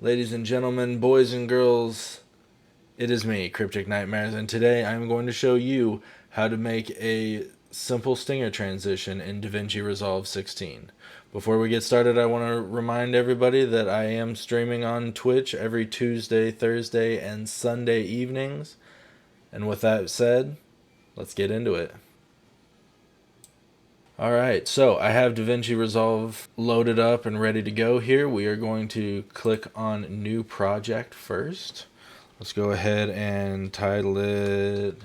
Ladies and gentlemen, boys and girls, it is me, Cryptic Nightmares, and today I'm going to show you how to make a simple stinger transition in Davinci Resolve 16. Before we get started, I want to remind everybody that I am streaming on Twitch every Tuesday, Thursday, and Sunday evenings. And with that said, let's get into it. Alright, so I have Davinci Resolve loaded up and ready to go here. We are going to click on New Project first. Let's go ahead and title it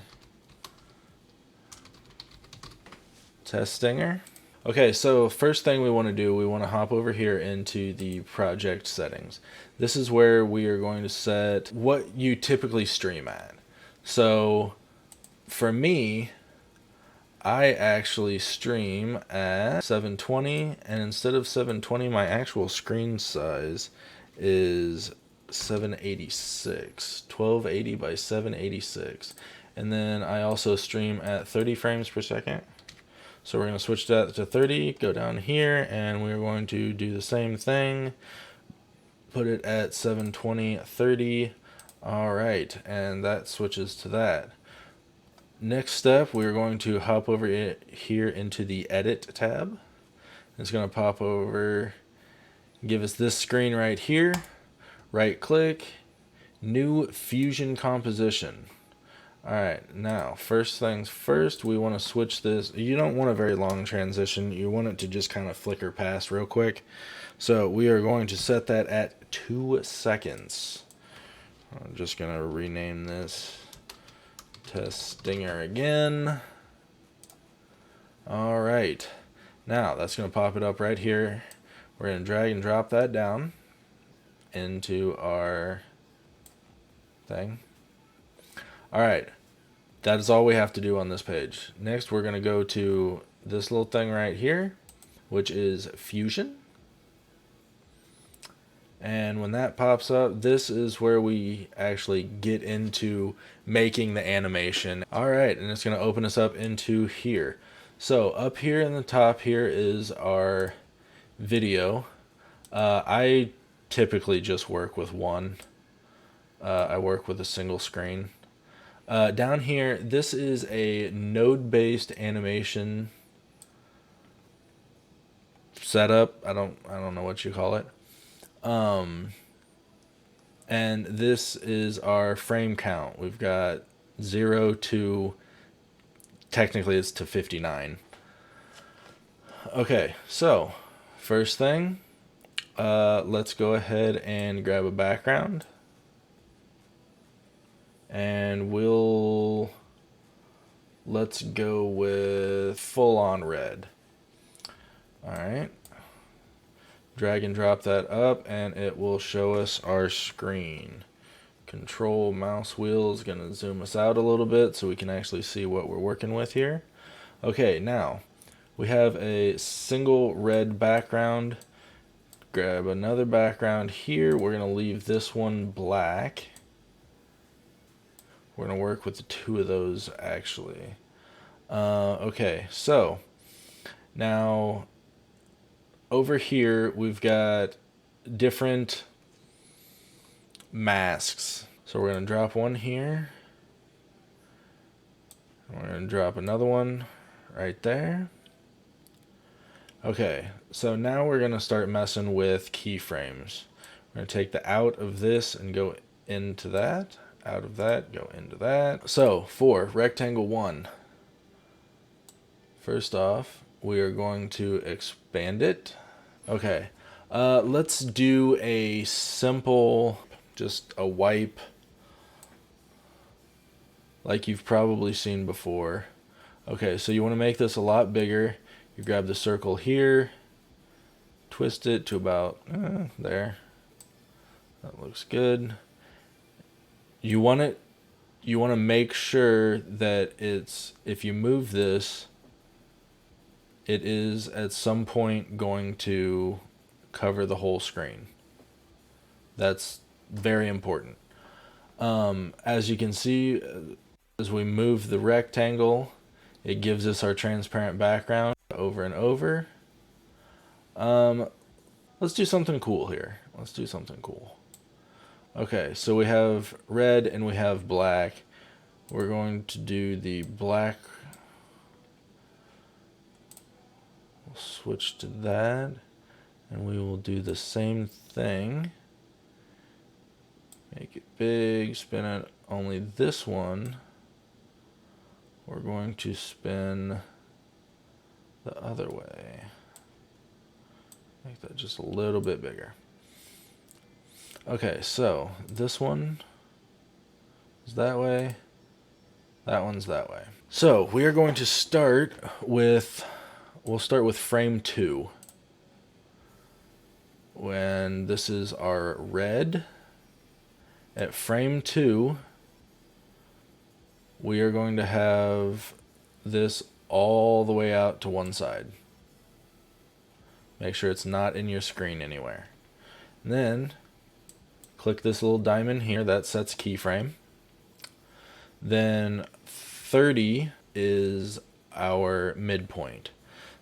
Test Stinger. Okay, so first thing we want to do, we want to hop over here into the project settings. This is where we are going to set what you typically stream at. So for me, I actually stream at 720, and instead of 720, my actual screen size is 786, 1280 by 786. And then I also stream at 30 frames per second. So we're going to switch that to 30, go down here, and we're going to do the same thing. Put it at 720, 30. All right, and that switches to that. Next step, we're going to hop over here into the Edit tab. It's going to pop over, give us this screen right here. Right click, New Fusion Composition. Alright, now, first things first, we want to switch this. You don't want a very long transition. You want it to just kind of flicker past real quick. So we are going to set that at 2 seconds. I'm just going to rename this Test Stinger again. Alright, now that's going to pop it up right here. We're going to drag and drop that down into our thing. Alright, that is all we have to do on this page. Next, we're going to go to this little thing right here, which is Fusion. And when that pops up, this is where we actually get into making the animation. Alright, and it's going to open us up into here. So up here in the top here is our video. I typically just work with one. I work with a single screen. Down here, this is a node-based animation setup. I don't know what you call it. And this is our frame count. We've got 0 to, technically it's to 59. Okay, so first thing, let's go ahead and grab a background. And let's go with full on red. Alright. Drag and drop that up and it will show us our screen. Control mouse wheel is going to zoom us out a little bit so we can actually see what we're working with here. Okay, now we have a single red background. Grab another background here. We're going to leave this one black. We're going to work with the two of those actually. Okay, so now over here we've got different masks. So we're going to drop one here. We're going to drop another one right there. Okay, so now we're going to start messing with keyframes. We're going to take the out of this and go into that. Out of that, go into that. So for rectangle 1, first off, we are going to expand it. Okay, let's do a simple, just a wipe, like you've probably seen before. Okay, so you want to make this a lot bigger. You grab the circle here, twist it to about there. That looks good. You want to make sure that if you move this, it is at some point going to cover the whole screen. That's very important. As you can see, as we move the rectangle, it gives us our transparent background over and over. Let's do something cool here. Let's do something cool. Okay, so we have red and we have black. We're going to do the black. We'll switch to that, and we will do the same thing. Make it big, spin it only this one. We're going to spin the other way. Make that just a little bit bigger. Okay, so this one is that way. That one's that way. So we are going to start with, we'll start with frame 2. When this is our red, at frame 2, we are going to have this all the way out to one side. Make sure it's not in your screen anywhere. And then click this little diamond here, that sets keyframe. Then 30 is our midpoint.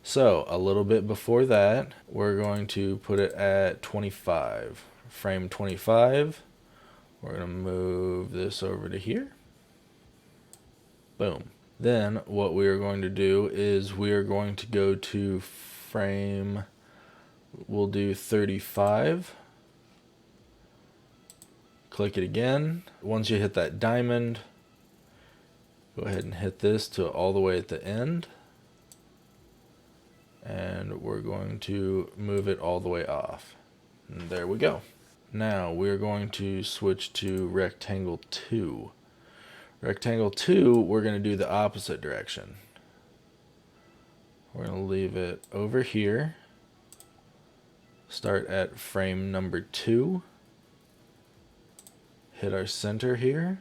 So a little bit before that, we're going to put it at 25. Frame 25. We're going to move this over to here. Boom. Then what we are going to do is we are going to go to frame, we'll do 35. Click it again. Once you hit that diamond, go ahead and hit this to all the way at the end. And we're going to move it all the way off. And there we go. Now we're going to switch to rectangle 2. Rectangle 2, we're going to do the opposite direction. We're going to leave it over here. Start at frame number 2. Hit our center here.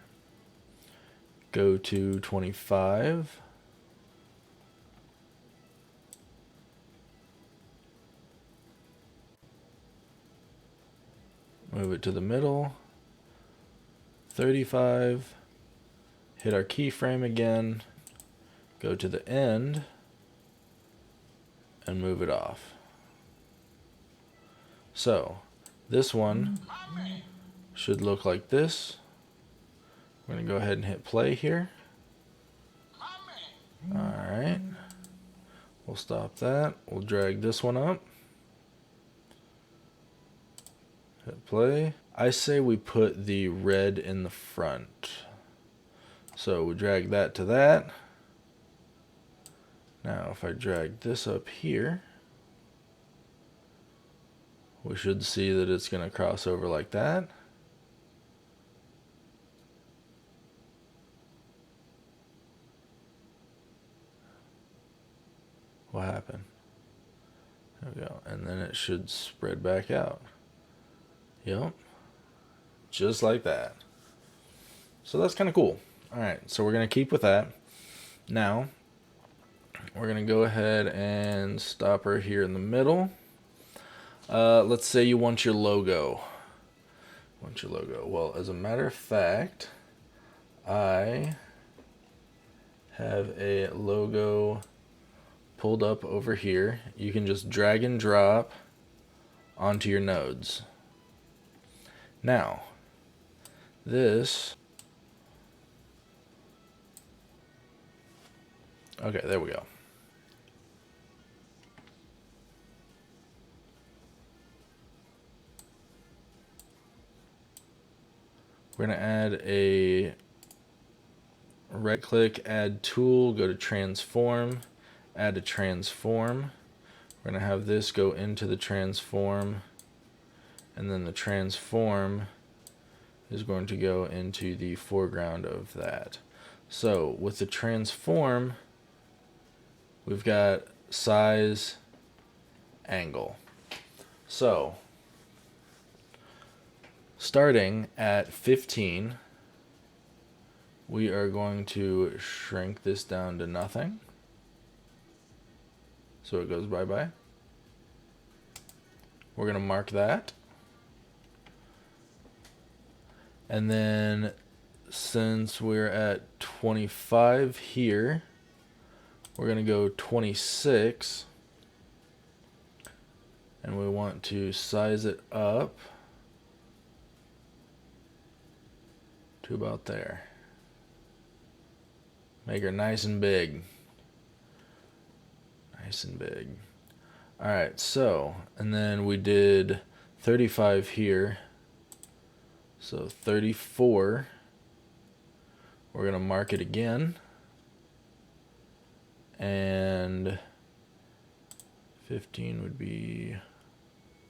Go to 25. Move it to the middle. 35. Hit our keyframe again. Go to the end. And move it off. So, this one should look like this. We're going to go ahead and hit play here. Alright. We'll stop that. We'll drag this one up. Hit play. I say we put the red in the front. So we drag that to that. Now if I drag this up here, we should see that it's going to cross over like that. What happened? There we go. And then it should spread back out. Yep. Just like that. So that's kind of cool. Alright, so we're going to keep with that. Now, we're going to go ahead and stop her here in the middle. Let's say you want your logo. Well, as a matter of fact, I have a logo pulled up over here. You can just drag and drop onto your nodes. Now, this... Okay, there we go. We're going to add a right click, add tool, go to transform, add a transform. We're going to have this go into the transform, and then the transform is going to go into the foreground of that. So with the transform, we've got size, angle. So starting at 15, we are going to shrink this down to nothing. So it goes bye-bye. We're going to mark that. And then since we're at 25 here, we're going to go 26. And we want to size it up to about there. Make her nice and big. Nice and big. Alright, so, and then we did 35 here. So 34. We're going to mark it again. And 15 would be,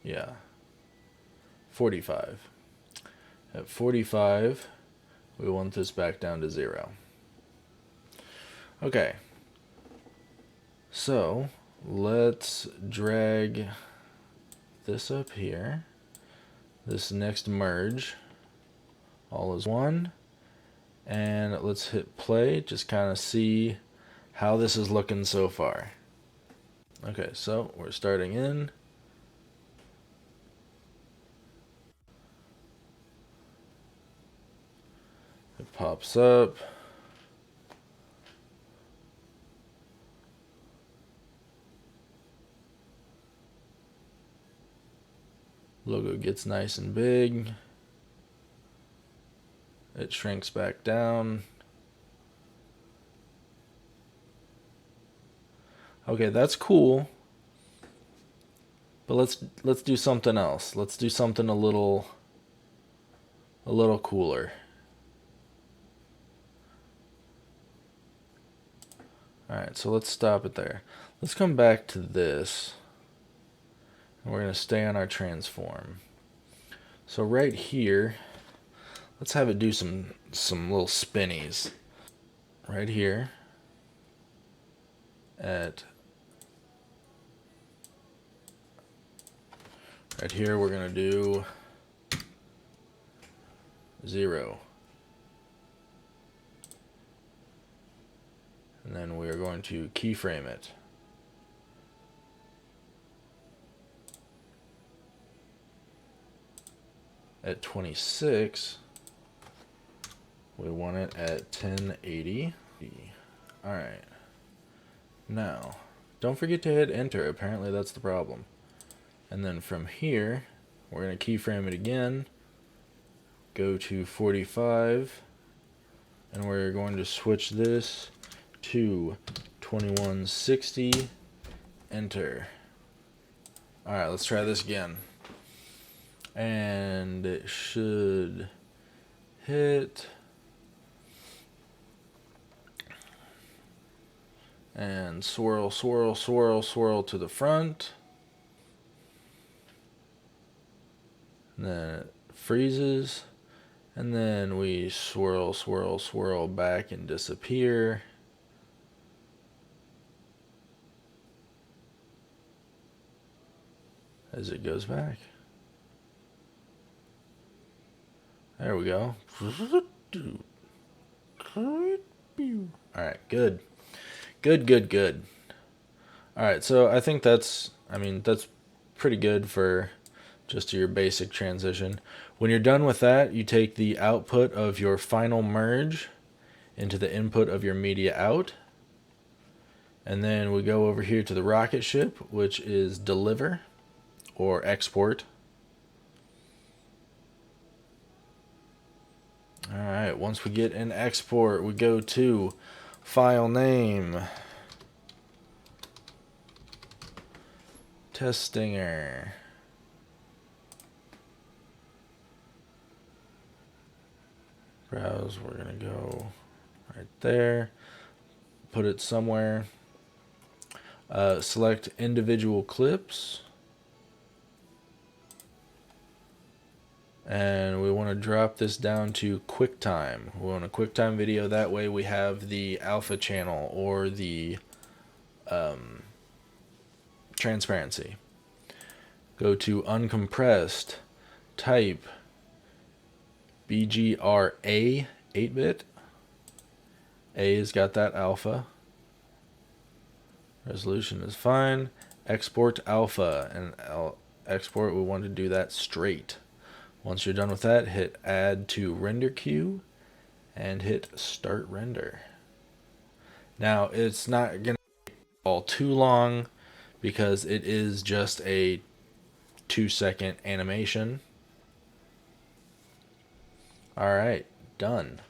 yeah, 45. At 45, we want this back down to 0. Okay. So, let's drag this up here. This next merge. All is one. And let's hit play. Just kind of see how this is looking so far. Okay, so we're starting in. It pops up. Logo gets nice and big. It shrinks back down. Okay, that's cool. But let's do something else. Let's do something a little cooler. Alright, so let's stop it there. Let's come back to this. And we're going to stay on our transform. So right here, let's have it do some little spinnies. Right here. Right here we're going to do 0. And then we are going to keyframe it. At 26, we want it at 1080. Alright. Now, don't forget to hit enter. Apparently that's the problem. And then from here, we're going to keyframe it again. Go to 45. And we're going to switch this to 2160. Enter. Alright, let's try this again. And it should hit. And swirl, swirl, swirl, swirl to the front. And then it freezes. And then we swirl, swirl, swirl back and disappear. As it goes back. There we go. Alright, good. Good. Alright, so I think that's pretty good for just your basic transition. When you're done with that, you take the output of your final merge into the input of your media out. And then we go over here to the rocket ship, which is deliver or export. Alright, once we get an export, we go to file name, Testinger. Browse, we're going to go right there, put it somewhere. Select individual clips. And we want to drop this down to QuickTime. We want a QuickTime video. That way we have the alpha channel or the transparency. Go to uncompressed. Type BGRA 8-bit. A has got that alpha. Resolution is fine. Export alpha. And export, we want to do that straight. Once you're done with that, hit add to render queue and hit start render. Now, it's not going to take all too long because it is just a 2-second animation. Alright, done.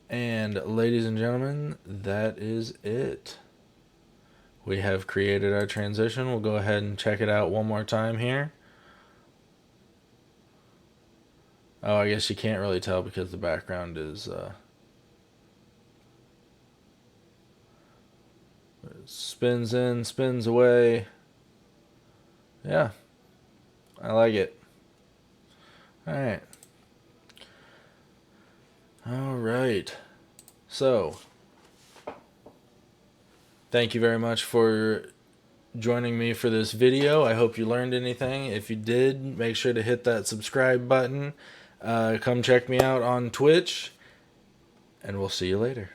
And ladies and gentlemen, that is it. We have created our transition. We'll go ahead and check it out one more time here. Oh, I guess you can't really tell because the background is spins in, spins away. Yeah, I like it. All right. All right. So, thank you very much for joining me for this video. I hope you learned anything. If you did, make sure to hit that subscribe button. Come check me out on Twitch, and we'll see you later.